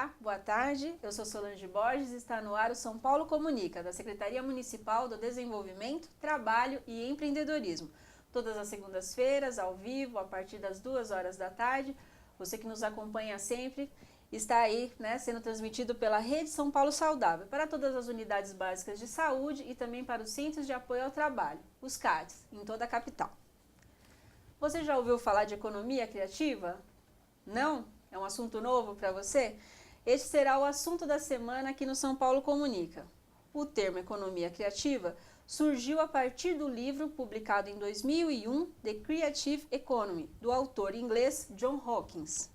Olá, boa tarde. Eu sou Solange Borges e está no ar o São Paulo Comunica, da Secretaria Municipal do Desenvolvimento, Trabalho e Empreendedorismo. Todas as segundas-feiras, ao vivo, a partir das 2 horas da tarde. Você que nos acompanha sempre está aí, sendo transmitido pela Rede São Paulo Saudável, para todas as unidades básicas de saúde e também para os Centros de Apoio ao Trabalho, os CATs, em toda a capital. Você já ouviu falar de economia criativa? Não? É um assunto novo para você? Este será o assunto da semana aqui no São Paulo Comunica. O termo economia criativa surgiu a partir do livro publicado em 2001, The Creative Economy, do autor inglês John Hawkins.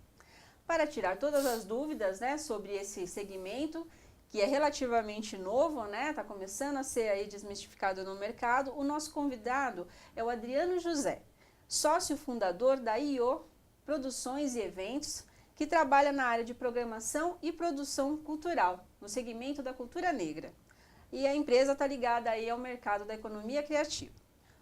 Para tirar todas as dúvidas sobre esse segmento, que é relativamente novo, está começando a ser aí desmistificado no mercado, o nosso convidado é o Adriano José, sócio fundador da IO Produções e Eventos, que trabalha na área de programação e produção cultural, no segmento da cultura negra. E a empresa está ligada aí ao mercado da economia criativa.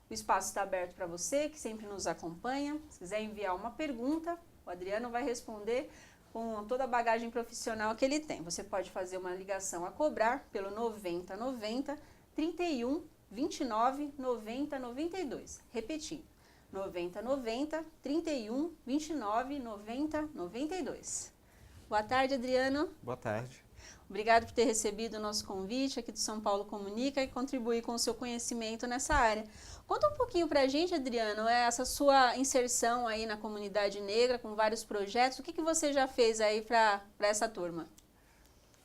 O espaço está aberto para você, que sempre nos acompanha. Se quiser enviar uma pergunta, o Adriano vai responder com toda a bagagem profissional que ele tem. Você pode fazer uma ligação a cobrar pelo 9090 31 29 90 92. Repetindo. 9090 31 29 90 92. Boa tarde, Adriano. Boa tarde. Obrigado por ter recebido o nosso convite aqui do São Paulo Comunica e contribuir com o seu conhecimento nessa área. Conta um pouquinho pra gente, Adriano, essa sua inserção aí na comunidade negra com vários projetos. O que você já fez aí para essa turma?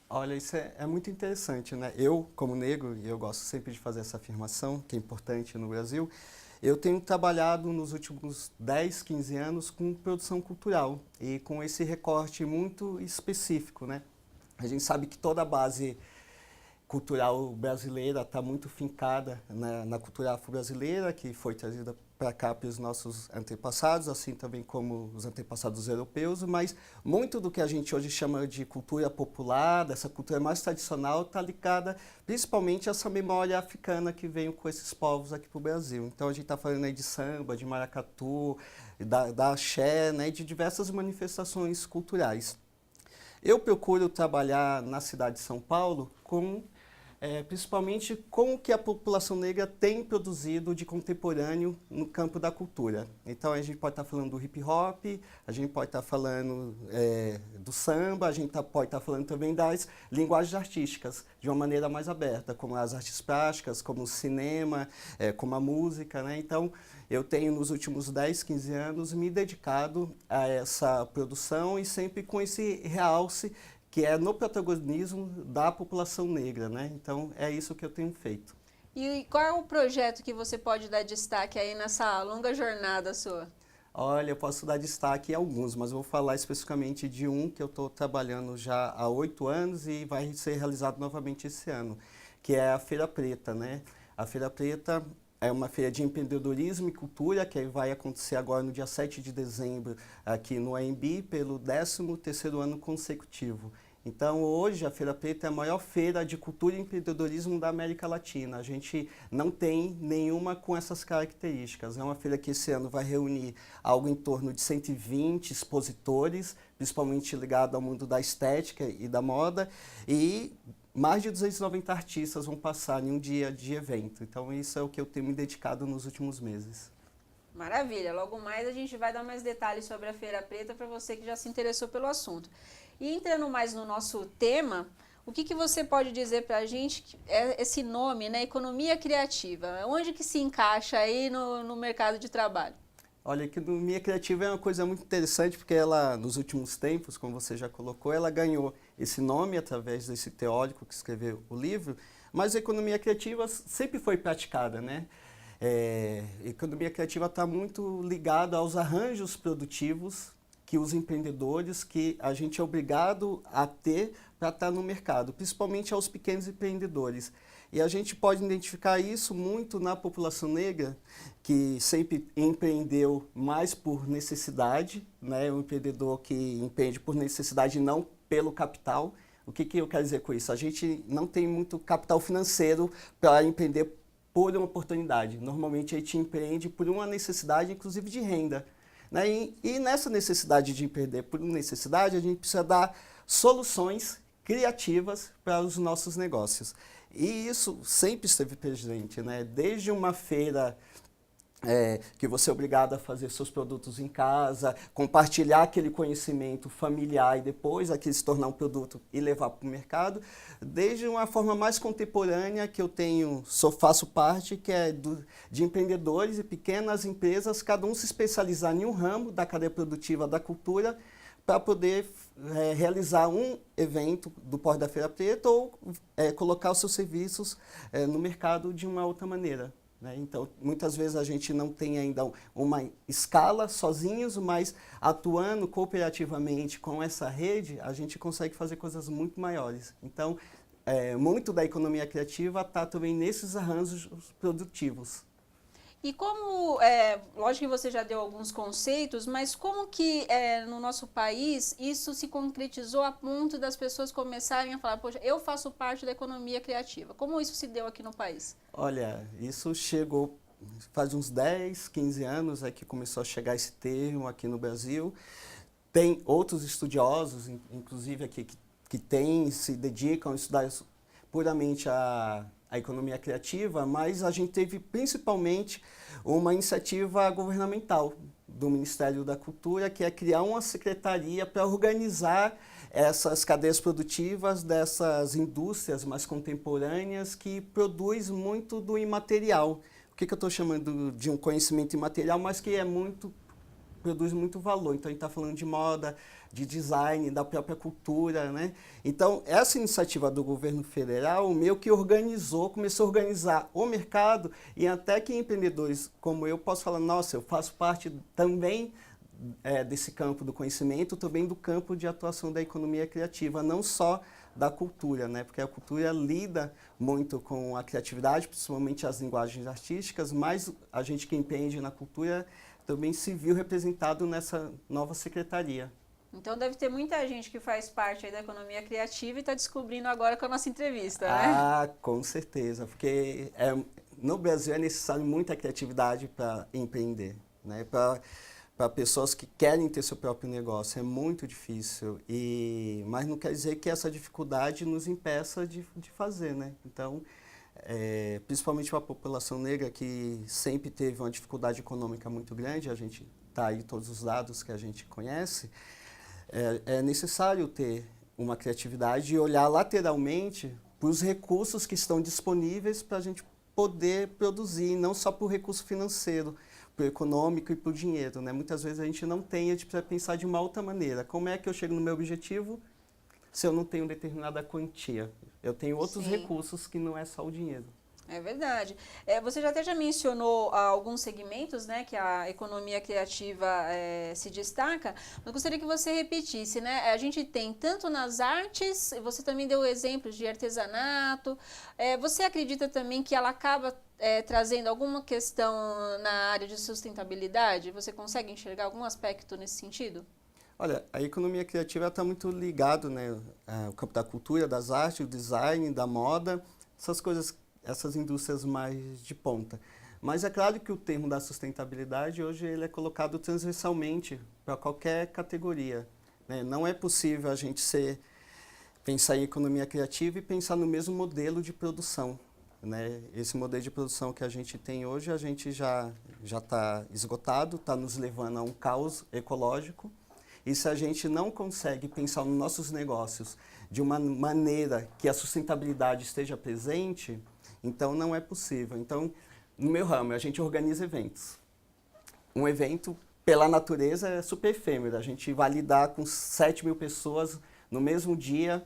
Olha, isso é muito interessante, né? Eu, como negro, e eu gosto sempre de fazer essa afirmação, que é importante no Brasil, eu tenho trabalhado nos últimos 10, 15 anos com produção cultural e com esse recorte muito específico, né? A gente sabe que toda a base cultural brasileira está muito fincada na cultura afro-brasileira, que foi trazida para cá pelos nossos antepassados, assim também como os antepassados europeus, mas muito do que a gente hoje chama de cultura popular, dessa cultura mais tradicional, está ligada principalmente a essa memória africana que veio com esses povos aqui para o Brasil. Então a gente está falando aí de samba, de maracatu, da axé, e de diversas manifestações culturais. Eu procuro trabalhar na cidade de São Paulo principalmente com o que a população negra tem produzido de contemporâneo no campo da cultura. Então a gente pode estar falando do hip hop, a gente pode estar falando do samba, a gente pode estar falando também das linguagens artísticas, de uma maneira mais aberta, como as artes plásticas, como o cinema, como a música, Então eu tenho nos últimos 10, 15 anos me dedicado a essa produção e sempre com esse realce que é no protagonismo da população negra, Então, é isso que eu tenho feito. E qual é o projeto que você pode dar destaque aí nessa longa jornada sua? Olha, eu posso dar destaque a alguns, mas eu vou falar especificamente de um que eu estou trabalhando já há 8 anos e vai ser realizado novamente esse ano, que é a Feira Preta, A Feira Preta é uma feira de empreendedorismo e cultura que vai acontecer agora no dia 7 de dezembro aqui no AMB pelo 13º ano consecutivo. Então hoje a Feira Preta é a maior feira de cultura e empreendedorismo da América Latina. A gente não tem nenhuma com essas características. É uma feira que esse ano vai reunir algo em torno de 120 expositores, principalmente ligado ao mundo da estética e da moda, e mais de 290 artistas vão passar em um dia de evento. Então isso é o que eu tenho me dedicado nos últimos meses. Maravilha! Logo mais a gente vai dar mais detalhes sobre a Feira Preta para você que já se interessou pelo assunto. E entrando mais no nosso tema, o que você pode dizer para a gente, esse nome, economia criativa, onde que se encaixa aí no mercado de trabalho? Olha, a economia criativa é uma coisa muito interessante porque ela, nos últimos tempos, como você já colocou, ela ganhou esse nome através desse teórico que escreveu o livro, mas a economia criativa sempre foi praticada, A economia criativa está muito ligada aos arranjos produtivos que os empreendedores, que a gente é obrigado a ter para estar no mercado, principalmente aos pequenos empreendedores. E a gente pode identificar isso muito na população negra, que sempre empreendeu mais por necessidade, O empreendedor que empreende por necessidade e não pelo capital. O que eu quero dizer com isso? A gente não tem muito capital financeiro para empreender por uma oportunidade. Normalmente a gente empreende por uma necessidade, inclusive de renda. E nessa necessidade de empreender por necessidade, a gente precisa dar soluções criativas para os nossos negócios. E isso sempre esteve presente, né? Desde uma feira que você é obrigado a fazer seus produtos em casa, compartilhar aquele conhecimento familiar e depois aquilo se tornar um produto e levar para o mercado, desde uma forma mais contemporânea que eu faço parte, que é de empreendedores e pequenas empresas, cada um se especializar em um ramo da cadeia produtiva da cultura para poder realizar um evento do Porto da Feira Preta ou colocar os seus serviços no mercado de uma outra maneira. Então, muitas vezes a gente não tem ainda uma escala sozinhos, mas atuando cooperativamente com essa rede, a gente consegue fazer coisas muito maiores. Então, muito da economia criativa está também nesses arranjos produtivos. E como, lógico que você já deu alguns conceitos, mas como que no nosso país isso se concretizou a ponto das pessoas começarem a falar, poxa, eu faço parte da economia criativa. Como isso se deu aqui no país? Olha, isso chegou faz uns 10, 15 anos que começou a chegar esse termo aqui no Brasil. Tem outros estudiosos, inclusive aqui, que se dedicam a estudar puramente a economia criativa, mas a gente teve principalmente uma iniciativa governamental do Ministério da Cultura, que é criar uma secretaria para organizar essas cadeias produtivas dessas indústrias mais contemporâneas que produz muito do imaterial. O que eu estou chamando de um conhecimento imaterial, mas que produz muito valor. Então, a gente está falando de moda, de design, da própria cultura, né? Então, essa iniciativa do governo federal meio que começou a organizar o mercado e até que empreendedores como eu posso falar, nossa, eu faço parte também desse campo do conhecimento, também do campo de atuação da economia criativa, não só da cultura, né? Porque a cultura lida muito com a criatividade, principalmente as linguagens artísticas, mas a gente que empreende na cultura também se viu representado nessa nova secretaria. Então deve ter muita gente que faz parte aí da economia criativa e está descobrindo agora com a nossa entrevista, né? Ah, com certeza, porque no Brasil é necessário muita criatividade para empreender, né? Para pessoas que querem ter seu próprio negócio é muito difícil, mas não quer dizer que essa dificuldade nos impeça de fazer, né? Então, principalmente para a população negra que sempre teve uma dificuldade econômica muito grande, a gente está aí todos os dados que a gente conhece, é necessário ter uma criatividade e olhar lateralmente para os recursos que estão disponíveis para a gente poder produzir, não só para o recurso financeiro, para o econômico e para o dinheiro, né? Muitas vezes a gente não tem, a gente precisa pensar de uma outra maneira. Como é que eu chego no meu objetivo se eu não tenho determinada quantia? Eu tenho outros recursos que não é só o dinheiro. É verdade. Você já mencionou alguns segmentos, né, que a economia criativa se destaca, mas gostaria que você repetisse, né? A gente tem tanto nas artes, você também deu exemplos de artesanato. Você acredita também que ela acaba trazendo alguma questão na área de sustentabilidade? Você consegue enxergar algum aspecto nesse sentido? Olha, a economia criativa está muito ligada, né, ao campo da cultura, das artes, do design, da moda, essas indústrias mais de ponta. Mas é claro que o termo da sustentabilidade hoje ele é colocado transversalmente para qualquer categoria, né? Não é possível a gente pensar em economia criativa e pensar no mesmo modelo de produção, né? Esse modelo de produção que a gente tem hoje, a gente já está esgotado, está nos levando a um caos ecológico. E se a gente não consegue pensar nos nossos negócios de uma maneira que a sustentabilidade esteja presente, então não é possível. Então, no meu ramo, a gente organiza eventos. Um evento, pela natureza, é super efêmero. A gente vai lidar com 7.000 pessoas no mesmo dia,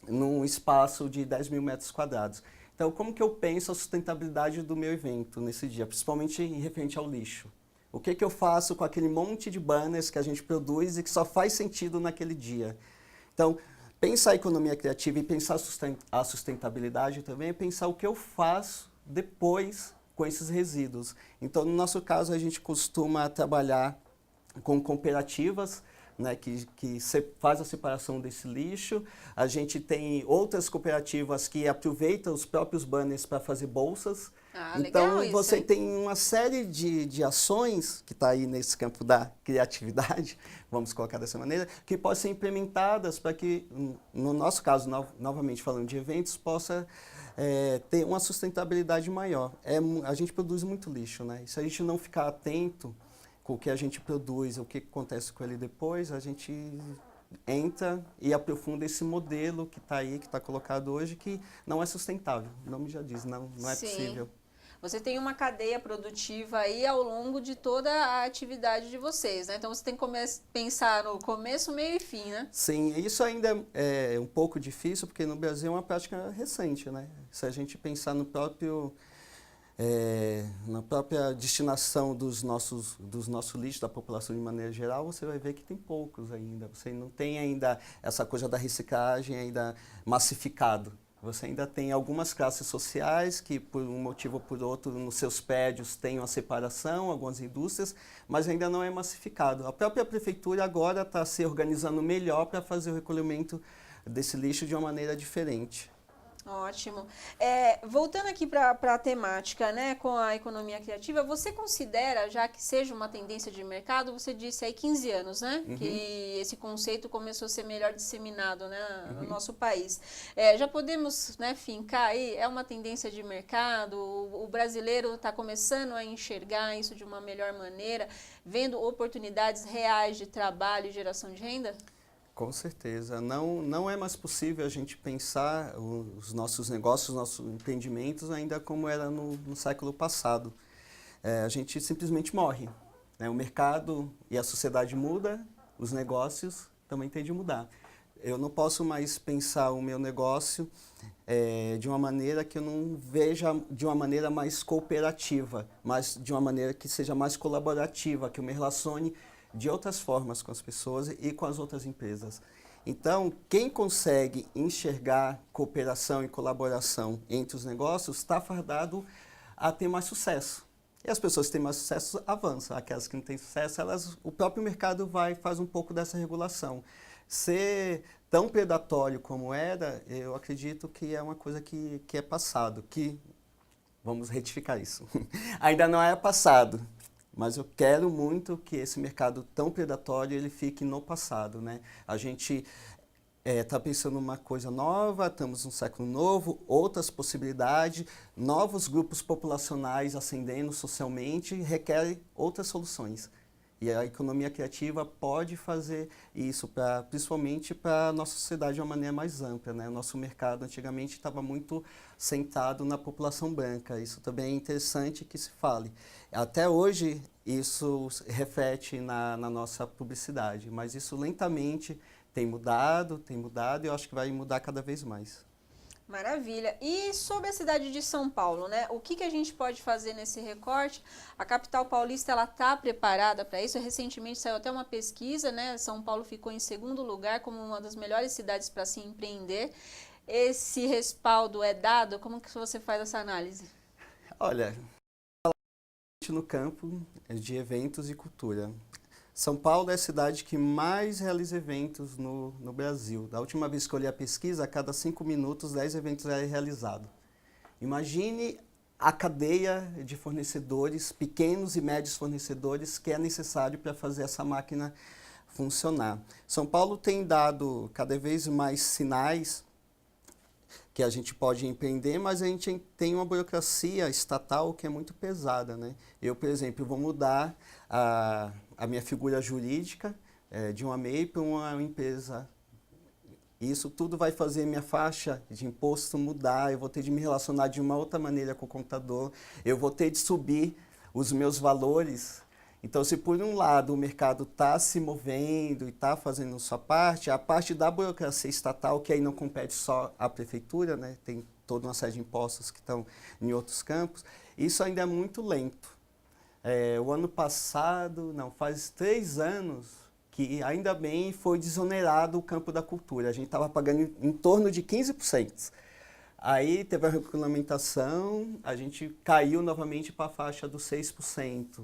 num espaço de 10.000 metros quadrados. Então, como que eu penso a sustentabilidade do meu evento nesse dia, principalmente em referente ao lixo? O que eu faço com aquele monte de banners que a gente produz e que só faz sentido naquele dia? Então, pensar a economia criativa e pensar a sustentabilidade também é pensar o que eu faço depois com esses resíduos. Então, no nosso caso, a gente costuma trabalhar com cooperativas, né, que faz a separação desse lixo. A gente tem outras cooperativas que aproveitam os próprios banners para fazer bolsas. Ah, Então, legal isso, você hein? tem uma série de ações que está aí nesse campo da criatividade, vamos colocar dessa maneira, que podem ser implementadas para que, no nosso caso, novamente falando de eventos, possa ter uma sustentabilidade maior. A gente produz muito lixo, né? E se a gente não ficar atento com o que a gente produz, o que acontece com ele depois, a gente entra e aprofunda esse modelo que está aí, que está colocado hoje, que não é sustentável. O nome já diz, não é Sim. possível. Você tem uma cadeia produtiva aí ao longo de toda a atividade de vocês, né? Então você tem que pensar no começo, meio e fim, né? Sim, isso ainda é um pouco difícil, porque no Brasil é uma prática recente, né? Se a gente pensar no próprio, na própria destinação dos nossos lixos, da população de maneira geral, você vai ver que tem poucos ainda. Você não tem ainda essa coisa da reciclagem ainda massificado. Você ainda tem algumas classes sociais que, por um motivo ou por outro, nos seus prédios têm uma separação, algumas indústrias, mas ainda não é massificado. A própria prefeitura agora está se organizando melhor para fazer o recolhimento desse lixo de uma maneira diferente. Ótimo. Voltando aqui para a temática, né, com a economia criativa, você considera, já que seja uma tendência de mercado, você disse aí 15 anos, né, que esse conceito começou a ser melhor disseminado, né, no nosso país. Já podemos, né, fincar aí, é uma tendência de mercado, o brasileiro está começando a enxergar isso de uma melhor maneira, vendo oportunidades reais de trabalho e geração de renda? Com certeza. Não é mais possível a gente pensar os nossos negócios, os nossos empreendimentos ainda como era no século passado. A gente simplesmente morre, né? O mercado e a sociedade muda, os negócios também têm de mudar. Eu não posso mais pensar o meu negócio de uma maneira que eu não veja de uma maneira mais cooperativa, mas de uma maneira que seja mais colaborativa, que eu me relacione de outras formas com as pessoas e com as outras empresas. Então, quem consegue enxergar cooperação e colaboração entre os negócios está fardado a ter mais sucesso. E as pessoas que têm mais sucesso avançam. Aquelas que não têm sucesso, o próprio mercado faz um pouco dessa regulação. Ser tão predatório como era, eu acredito que é uma coisa que é passado, que vamos retificar isso. Ainda não é passado. Mas eu quero muito que esse mercado tão predatório ele fique no passado, né? A gente está pensando numa coisa nova, estamos num século novo, outras possibilidades, novos grupos populacionais ascendendo socialmente requerem outras soluções. E a economia criativa pode fazer isso, principalmente para a nossa sociedade de uma maneira mais ampla, né? O nosso mercado antigamente estava muito centrado na população branca. Isso também é interessante que se fale. Até hoje isso reflete na nossa publicidade, mas isso lentamente tem mudado e eu acho que vai mudar cada vez mais. Maravilha. E sobre a cidade de São Paulo, né? O que a gente pode fazer nesse recorte? A capital paulista, ela está preparada para isso? Recentemente saiu até uma pesquisa, né? São Paulo ficou em segundo lugar como uma das melhores cidades para se empreender. Esse respaldo é dado? Como que você faz essa análise? Olha, no campo de eventos e cultura. São Paulo é a cidade que mais realiza eventos no Brasil. Da última vez que eu olhei a pesquisa, a cada 5 minutos, 10 eventos eram realizados. Imagine a cadeia de fornecedores, pequenos e médios fornecedores, que é necessário para fazer essa máquina funcionar. São Paulo tem dado cada vez mais sinais que a gente pode empreender, mas a gente tem uma burocracia estatal que é muito pesada, né? Eu, por exemplo, vou mudar a minha figura jurídica de uma MEI para uma empresa. Isso tudo vai fazer minha faixa de imposto mudar, eu vou ter de me relacionar de uma outra maneira com o contador, eu vou ter de subir os meus valores. Então, se por um lado o mercado está se movendo e está fazendo sua parte, a parte da burocracia estatal, que aí não compete só à prefeitura, né? Tem toda uma série de impostos que estão em outros campos, isso ainda é muito lento. O ano passado, não, faz 3 anos, que ainda bem foi desonerado o campo da cultura. A gente estava pagando em torno de 15%. Aí teve a regulamentação, a gente caiu novamente para a faixa dos 6%.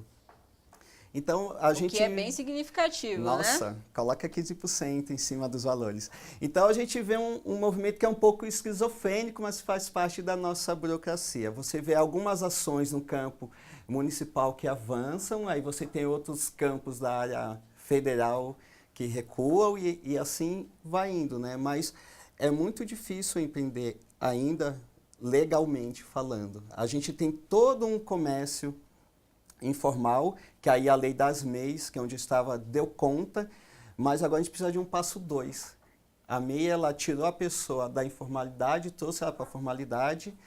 Então, a gente... que é bem significativo, Nossa, né? coloca 15% em cima dos valores. Então, a gente vê um movimento que é um pouco esquizofrênico, mas faz parte da nossa burocracia. Você vê algumas ações no campo municipal que avançam, aí você tem outros campos da área federal que recuam e assim vai indo, né? Mas é muito difícil empreender ainda legalmente falando. A gente tem todo um comércio informal, que aí a lei das MEIs, que é onde estava, deu conta, mas agora a gente precisa de um passo 2. A MEI, ela tirou a pessoa da informalidade, trouxe ela para a formalidade,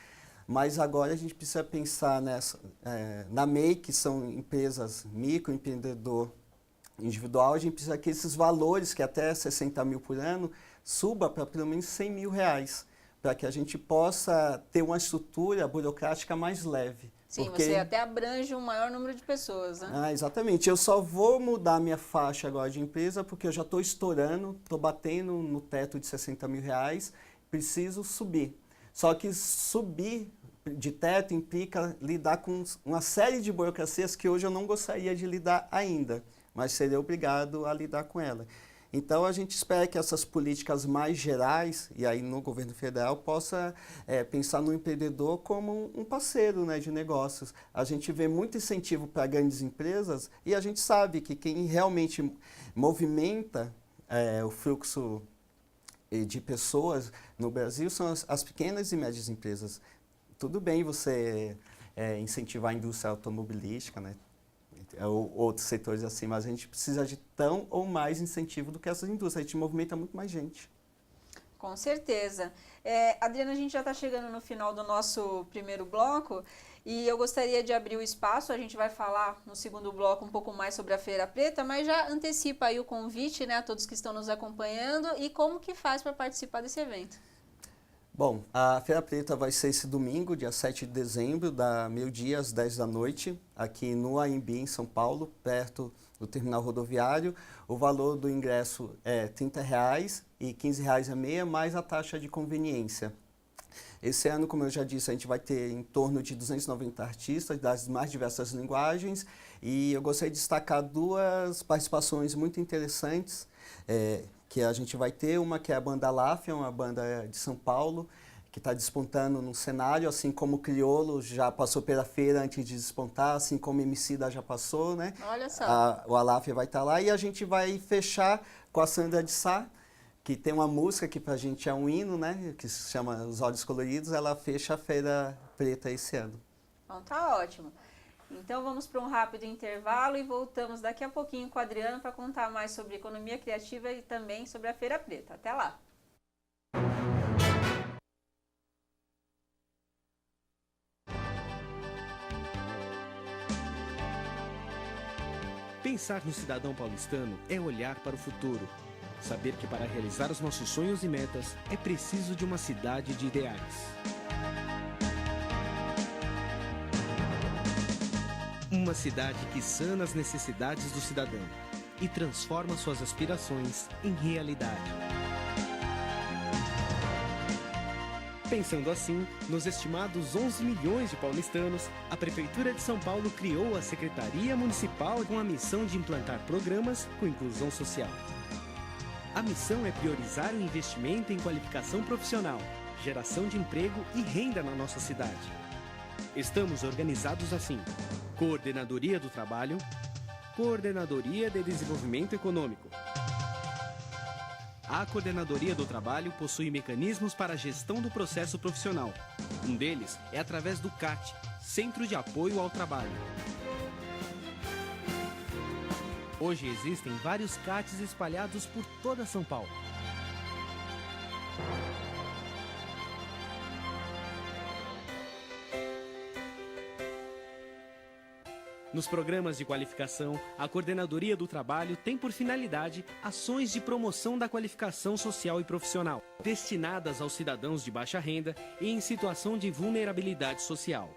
mas agora a gente precisa pensar na MEI, que são empresas microempreendedor individual, a gente precisa que esses valores, que até 60 mil por ano, suba para pelo menos 100 mil reais, para que a gente possa ter uma estrutura burocrática mais leve. Sim, porque... você até abrange um maior número de pessoas, né? Ah, exatamente. Eu só vou mudar minha faixa agora de empresa porque eu já estou estourando, estou batendo no teto de 60 mil reais, preciso subir. Só que subir de teto implica lidar com uma série de burocracias que hoje eu não gostaria de lidar ainda, mas seria obrigado a lidar com ela. Então, a gente espera que essas políticas mais gerais, e aí no governo federal, possa pensar no empreendedor como um parceiro, né, de negócios. A gente vê muito incentivo para grandes empresas e a gente sabe que quem realmente movimenta o fluxo de pessoas no Brasil são as pequenas e médias empresas. Tudo bem você incentivar a indústria automobilística, né? Ou outros setores assim, mas a gente precisa de tão ou mais incentivo do que essas indústrias. A gente movimenta muito mais gente. Com certeza. Adriana, a gente já está chegando no final do nosso primeiro bloco e eu gostaria de abrir o espaço. A gente vai falar no segundo bloco um pouco mais sobre a Feira Preta, mas já antecipa aí o convite, né, a todos que estão nos acompanhando e como que faz para participar desse evento. Bom, a Feira Preta vai ser esse domingo, dia 7 de dezembro, da meio-dia às 10 da noite, aqui no AMB, em São Paulo, perto do terminal rodoviário. O valor do ingresso é R$ 30 e R$ 15 a meia, mais a taxa de conveniência. Esse ano, como eu já disse, a gente vai ter em torno de 290 artistas das mais diversas linguagens e eu gostaria de destacar duas participações muito interessantes, que a gente vai ter. Uma que é a banda Láfia, uma banda de São Paulo, que está despontando no cenário, assim como o Criolo já passou pela feira antes de despontar, assim como o Emicida já passou, né? Olha só. O Aláfia vai estar lá e a gente vai fechar com a Sandra de Sá, que tem uma música que pra gente é um hino, né? Que se chama Os Olhos Coloridos. Ela fecha a Feira Preta esse ano. Então tá ótimo. Então vamos para um rápido intervalo e voltamos daqui a pouquinho com a Adriana para contar mais sobre economia criativa e também sobre a Feira Preta. Até lá! Pensar no cidadão paulistano é olhar para o futuro. Saber que para realizar os nossos sonhos e metas é preciso de uma cidade de ideais. Uma cidade que sana as necessidades do cidadão e transforma suas aspirações em realidade. Pensando assim, nos estimados 11 milhões de paulistanos, a Prefeitura de São Paulo criou a Secretaria Municipal com a missão de implantar programas com inclusão social. A missão é priorizar o investimento em qualificação profissional, geração de emprego e renda na nossa cidade. Estamos organizados assim: Coordenadoria do Trabalho, Coordenadoria de Desenvolvimento Econômico. A Coordenadoria do Trabalho possui mecanismos para a gestão do processo profissional. Um deles é através do CAT, Centro de Apoio ao Trabalho. Hoje existem vários CATs espalhados por toda São Paulo. Nos programas de qualificação, a Coordenadoria do Trabalho tem por finalidade ações de promoção da qualificação social e profissional, destinadas aos cidadãos de baixa renda e em situação de vulnerabilidade social.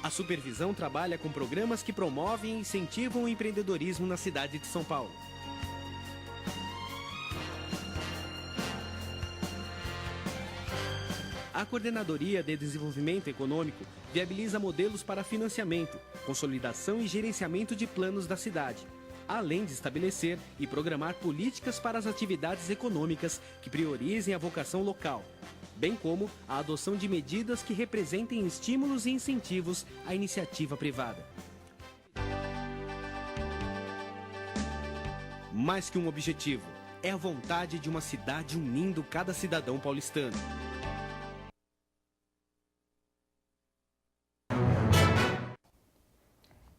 A supervisão trabalha com programas que promovem e incentivam o empreendedorismo na cidade de São Paulo. A Coordenadoria de Desenvolvimento Econômico viabiliza modelos para financiamento, consolidação e gerenciamento de planos da cidade, além de estabelecer e programar políticas para as atividades econômicas que priorizem a vocação local, bem como a adoção de medidas que representem estímulos e incentivos à iniciativa privada. Mais que um objetivo, é a vontade de uma cidade unindo cada cidadão paulistano.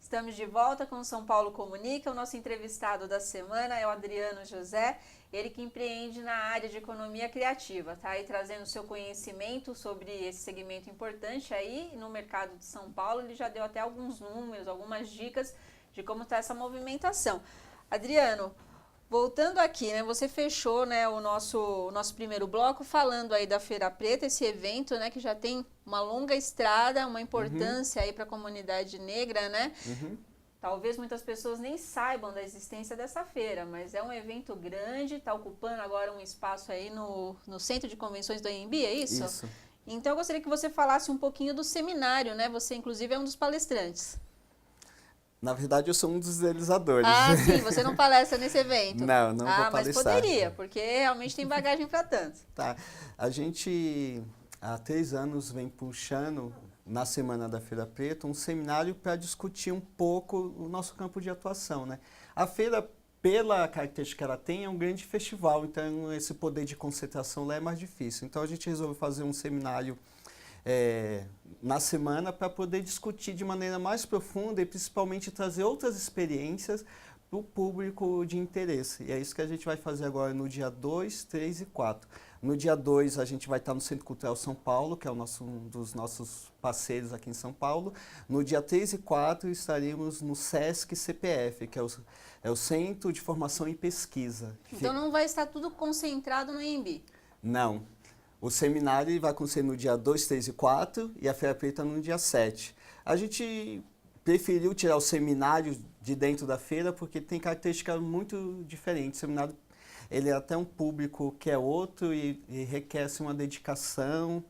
Estamos de volta com o São Paulo Comunica. O nosso entrevistado da semana é o Adriano José, ele que empreende na área de economia criativa, tá aí trazendo seu conhecimento sobre esse segmento importante aí no mercado de São Paulo. Ele já deu até alguns números, algumas dicas de como está essa movimentação. Adriano, voltando aqui, né, você fechou, né, o nosso primeiro bloco falando aí da Feira Preta, esse evento, né, que já tem uma longa estrada, uma importância aí para a comunidade negra, né? Talvez muitas pessoas nem saibam da existência dessa feira, mas é um evento grande, está ocupando agora um espaço aí no Centro de Convenções do AMB, é isso? Isso. Então eu gostaria que você falasse um pouquinho do seminário, né? Você inclusive é um dos palestrantes. Na verdade, eu sou um dos idealizadores. Ah, sim, você não palestra nesse evento? Não vou palestrar. Mas poderia, porque realmente tem bagagem para tanto. Tá. A gente, há 3 anos, vem puxando, na Semana da Feira Preta, um seminário para discutir um pouco o nosso campo de atuação, né? A feira, pela característica que ela tem, é um grande festival, então esse poder de concentração lá é mais difícil. Então a gente resolveu fazer um seminário na semana para poder discutir de maneira mais profunda e principalmente trazer outras experiências para o público de interesse. E é isso que a gente vai fazer agora no dia 2, 3 e 4. No dia 2 a gente vai estar no Centro Cultural São Paulo, que é um dos nossos parceiros aqui em São Paulo. No dia 3 e 4 estaremos no Sesc CPF, que é o Centro de Formação e Pesquisa. Então não vai estar tudo concentrado no AMB? Não. O seminário vai acontecer no dia 2, 3 e 4 e a Feira Preta no dia 7. A gente preferiu tirar o seminário de dentro da feira porque tem características muito diferentes. O seminário ele é até um público que é outro e requer uma dedicação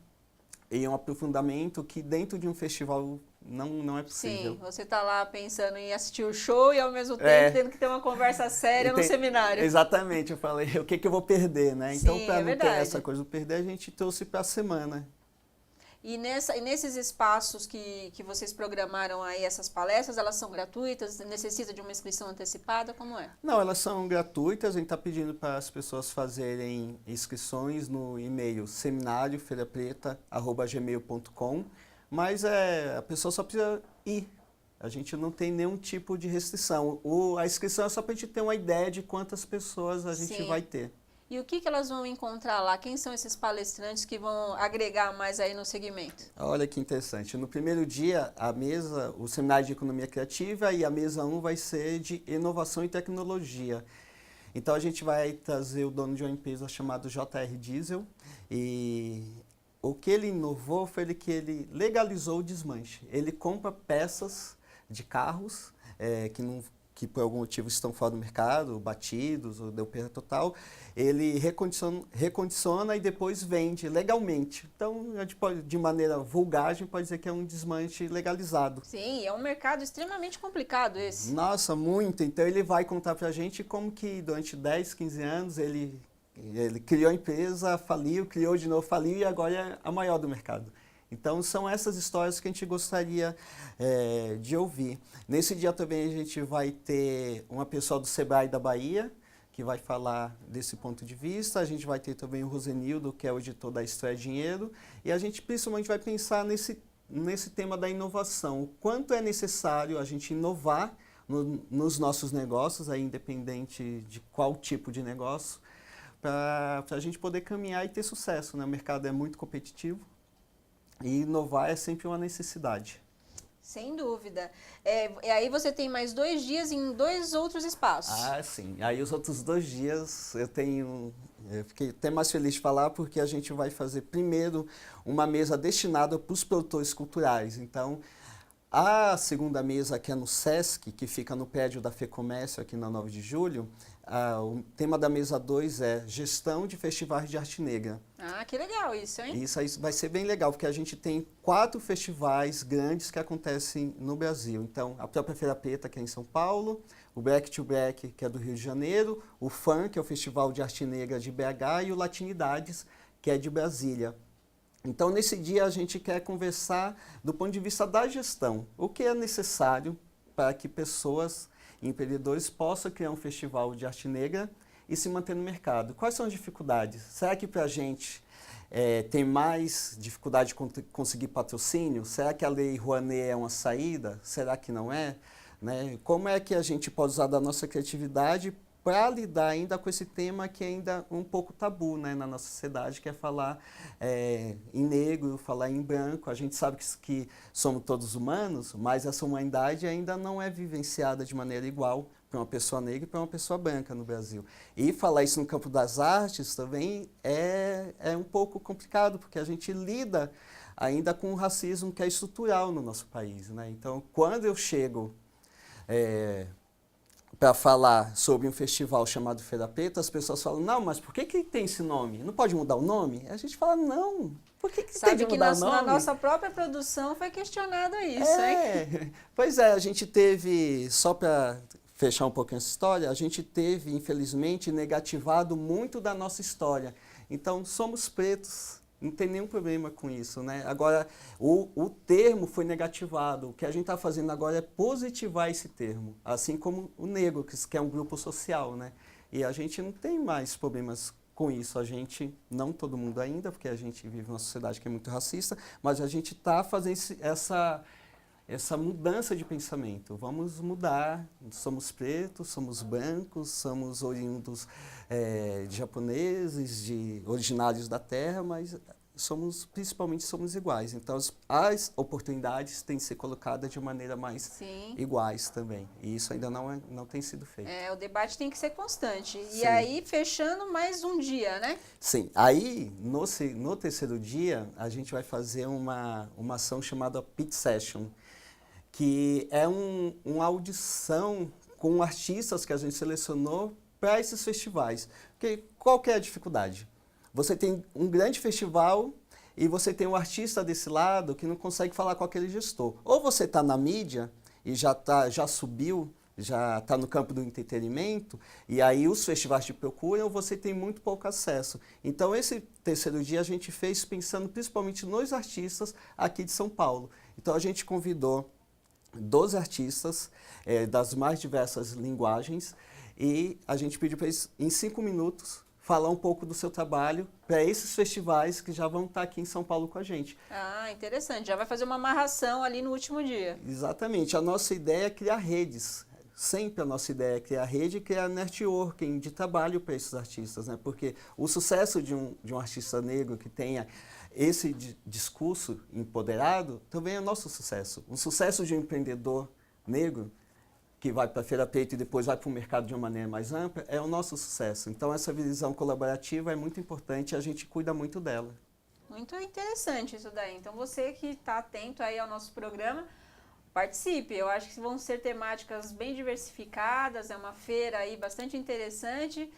e um aprofundamento que dentro de um festival não é possível. Sim, você está lá pensando em assistir o show e ao mesmo tempo tendo que ter uma conversa séria no seminário. Exatamente, eu falei, o que eu vou perder, né? Sim, então, para não ter verdade. essa coisa do perder, a gente trouxe para a semana. E nesses espaços que vocês programaram aí, essas palestras, elas são gratuitas? Necessita de uma inscrição antecipada? Como é? Não, elas são gratuitas. A gente está pedindo para as pessoas fazerem inscrições no e-mail seminariofeirapreta@gmail.com, mas a pessoa só precisa ir. A gente não tem nenhum tipo de restrição. A inscrição é só para a gente ter uma ideia de quantas pessoas a gente vai ter. E o que elas vão encontrar lá? Quem são esses palestrantes que vão agregar mais aí no segmento? Olha que interessante. No primeiro dia, o seminário de economia criativa e a mesa 1 vai ser de inovação e tecnologia. Então a gente vai trazer o dono de uma empresa chamada JR Diesel e o que ele inovou foi que ele legalizou o desmanche. Ele compra peças de carros que por algum motivo estão fora do mercado, batidos, ou deu perda total, ele recondiciona e depois vende legalmente. Então, a gente pode, de maneira vulgar, a gente pode dizer que é um desmanche legalizado. Sim, é um mercado extremamente complicado esse. Nossa, muito. Então, ele vai contar pra gente como que durante 10, 15 anos ele criou a empresa, faliu, criou de novo, faliu e agora é a maior do mercado. Então, são essas histórias que a gente gostaria de ouvir. Nesse dia também a gente vai ter uma pessoa do Sebrae da Bahia, que vai falar desse ponto de vista. A gente vai ter também o Rosenildo, que é o editor da Estreia Dinheiro. E a gente principalmente vai pensar nesse tema da inovação. O quanto é necessário a gente inovar nos nossos negócios, aí, independente de qual tipo de negócio, para a gente poder caminhar e ter sucesso, né? O mercado é muito competitivo. E inovar é sempre uma necessidade. Sem dúvida. Aí você tem mais 2 dias em 2 outros espaços. Ah, sim. Aí os outros 2 dias eu fiquei até mais feliz de falar porque a gente vai fazer primeiro uma mesa destinada para os produtores culturais. Então, a segunda mesa que é no Sesc, que fica no prédio da FEComércio aqui na 9 de julho, o tema da mesa 2 é Gestão de Festivais de Arte Negra. Ah, que legal isso, hein? Isso aí vai ser bem legal, porque a gente tem 4 festivais grandes que acontecem no Brasil. Então, a própria Feira Preta, que é em São Paulo, o Black to Black, que é do Rio de Janeiro, o FAN, que é o Festival de Arte Negra de BH, e o Latinidades, que é de Brasília. Então, nesse dia, a gente quer conversar do ponto de vista da gestão. O que é necessário para que pessoas, empreendedores, possam criar um festival de arte negra e se manter no mercado. Quais são as dificuldades? Será que para a gente tem mais dificuldade de conseguir patrocínio? Será que a Lei Rouanet é uma saída? Será que não é? Né? Como é que a gente pode usar da nossa criatividade para lidar ainda com esse tema que é ainda um pouco tabu, né, na nossa sociedade, que é falar em negro, falar em branco. A gente sabe que somos todos humanos, mas essa humanidade ainda não é vivenciada de maneira igual para uma pessoa negra e para uma pessoa branca no Brasil. E falar isso no campo das artes também é um pouco complicado, porque a gente lida ainda com um racismo que é estrutural no nosso país, né? Então, quando eu chego para falar sobre um festival chamado Feira Preta, as pessoas falam, não, mas por que tem esse nome? Não pode mudar o nome? A gente fala, não, por que tem de mudar o nome? Na nossa própria produção foi questionado isso, hein? Pois é, a gente teve, só para fechar um pouquinho essa história, a gente teve, infelizmente, negativado muito da nossa história. Então, somos pretos, não tem nenhum problema com isso, né? Agora, o termo foi negativado. O que a gente está fazendo agora é positivar esse termo, assim como o negro, que é um grupo social, né? E a gente não tem mais problemas com isso. A gente, não todo mundo ainda, porque a gente vive numa sociedade que é muito racista, mas a gente está fazendo essa mudança de pensamento. Vamos mudar, somos pretos, somos brancos, somos oriundos de japoneses, originários da terra, mas principalmente somos iguais. Então as oportunidades têm que ser colocadas de maneira mais iguais também. E isso ainda não tem sido feito. O debate tem que ser constante. Sim. E aí, fechando mais um dia, né? Sim. Aí, no terceiro dia, a gente vai fazer uma ação chamada Pitch Session, que é uma audição com artistas que a gente selecionou para esses festivais. Porque qual que é a dificuldade? Você tem um grande festival e você tem um artista desse lado que não consegue falar com aquele gestor. Ou você está na mídia e já subiu, já está no campo do entretenimento, e aí os festivais te procuram, ou você tem muito pouco acesso. Então, esse terceiro dia a gente fez pensando principalmente nos artistas aqui de São Paulo. Então, a gente convidou 12 artistas das mais diversas linguagens e a gente pediu para eles, em 5 minutos, falar um pouco do seu trabalho para esses festivais que já vão estar aqui em São Paulo com a gente. Ah, interessante. Já vai fazer uma amarração ali no último dia. Exatamente. A nossa ideia é criar redes. Sempre a nossa ideia é criar rede e criar networking de trabalho para esses artistas, né? Porque o sucesso de um artista negro que tenha esse discurso empoderado também é nosso sucesso. O sucesso de um empreendedor negro que vai para a Feira Preta e depois vai para o mercado de uma maneira mais ampla é o nosso sucesso. Então, essa visão colaborativa é muito importante e a gente cuida muito dela. Muito interessante isso daí. Então, você que está atento aí ao nosso programa, participe. Eu acho que vão ser temáticas bem diversificadas, é uma feira aí bastante interessante.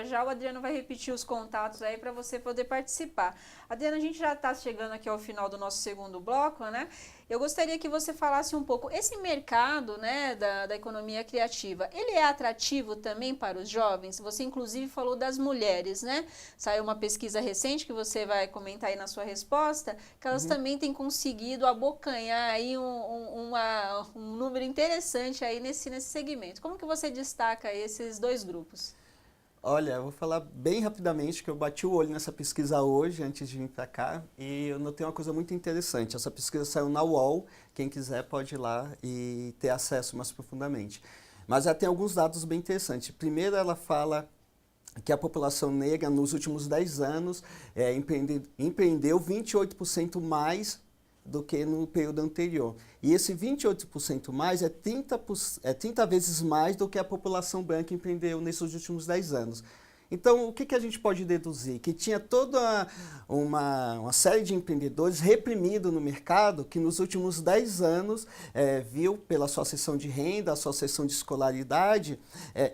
Já o Adriano vai repetir os contatos aí para você poder participar. Adriano, a gente já está chegando aqui ao final do nosso segundo bloco, né? Eu gostaria que você falasse um pouco, esse mercado, né, da economia criativa, ele é atrativo também para os jovens? Você inclusive falou das mulheres, né? Saiu uma pesquisa recente que você vai comentar aí na sua resposta, que elas também têm conseguido abocanhar aí um número interessante aí nesse segmento. Como que você destaca esses dois grupos? Olha, eu vou falar bem rapidamente que eu bati o olho nessa pesquisa hoje, antes de vir para cá, e eu notei uma coisa muito interessante. Essa pesquisa saiu na UOL, quem quiser pode ir lá e ter acesso mais profundamente. Mas ela tem alguns dados bem interessantes. Primeiro, ela fala que a população negra, nos últimos 10 anos, empreendeu 28% mais do que no período anterior. E esse 28% mais é 30 vezes mais do que a população branca empreendeu nesses últimos 10 anos. Então, o que a gente pode deduzir? Que tinha toda uma série de empreendedores reprimidos no mercado que nos últimos 10 anos viu pela sua seção de renda, a sua seção de escolaridade,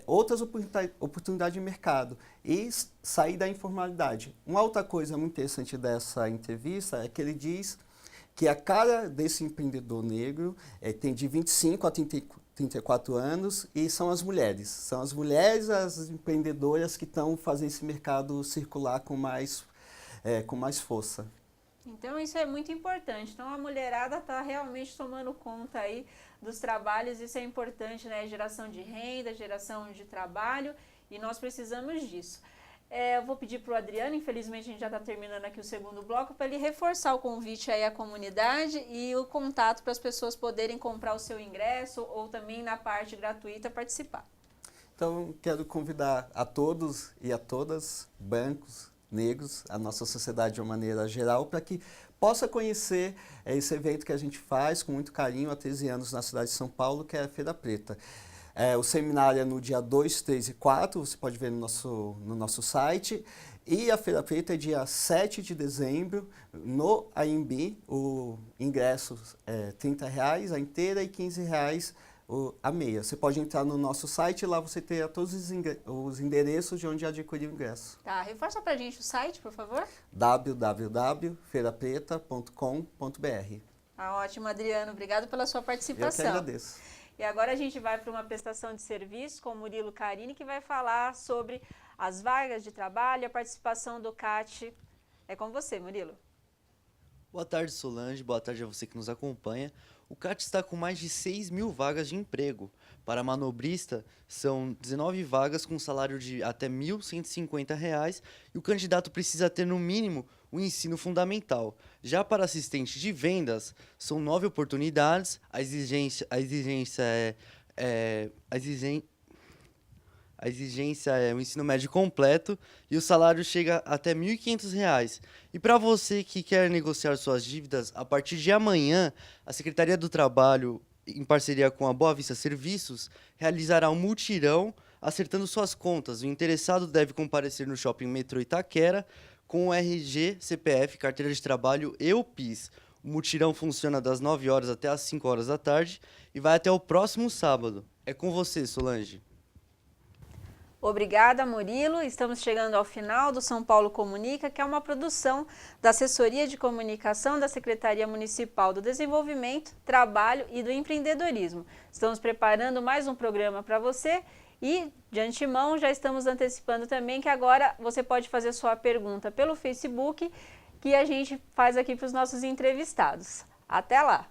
outras oportunidades de mercado e sair da informalidade. Uma outra coisa muito interessante dessa entrevista é que ele diz que a cara desse empreendedor negro tem de 25 a 34 anos e são as mulheres. São as mulheres, as empreendedoras que estão fazendo esse mercado circular com mais força. Então isso é muito importante. Então a mulherada está realmente tomando conta aí dos trabalhos, isso é importante, né? Geração de renda, geração de trabalho, e nós precisamos disso. Eu vou pedir para o Adriano, infelizmente a gente já está terminando aqui o segundo bloco, para ele reforçar o convite aí à comunidade e o contato para as pessoas poderem comprar o seu ingresso ou também na parte gratuita participar. Então, quero convidar a todos e a todas, brancos, negros, a nossa sociedade de uma maneira geral, para que possa conhecer esse evento que a gente faz com muito carinho há 13 anos na cidade de São Paulo, que é a Feira Preta. O seminário é no dia 2, 3 e 4, você pode ver no nosso site. E a Feira Preta é dia 7 de dezembro, no AMB. O ingresso é R$30 a inteira e R$15 a meia. Você pode entrar no nosso site e lá você terá todos os endereços de onde adquirir o ingresso. Tá, reforça pra gente o site, por favor. www.feirapreta.com.br. Ótimo, Adriano. Obrigado pela sua participação. Eu que agradeço. E agora a gente vai para uma prestação de serviço com o Murilo Carini, que vai falar sobre as vagas de trabalho e a participação do CAT. É com você, Murilo. Boa tarde, Solange. Boa tarde a você que nos acompanha. O CAT está com mais de 6 mil vagas de emprego. Para manobrista, são 19 vagas com salário de até R$ 1.150 e o candidato precisa ter, no mínimo, o ensino fundamental. Já para assistente de vendas, são 9 oportunidades. A exigência é o ensino médio completo e o salário chega até R$ 1.500. E para você que quer negociar suas dívidas, a partir de amanhã, a Secretaria do Trabalho, em parceria com a Boa Vista Serviços, realizará um mutirão acertando suas contas. O interessado deve comparecer no Shopping Metrô Itaquera com o RG, CPF, carteira de trabalho e o PIS. O mutirão funciona das 9 horas até as 5 horas da tarde e vai até o próximo sábado. É com você, Solange. Obrigada, Murilo. Estamos chegando ao final do São Paulo Comunica, que é uma produção da Assessoria de Comunicação da Secretaria Municipal do Desenvolvimento, Trabalho e do Empreendedorismo. Estamos preparando mais um programa para você e, de antemão, já estamos antecipando também que agora você pode fazer sua pergunta pelo Facebook, que a gente faz aqui para os nossos entrevistados. Até lá!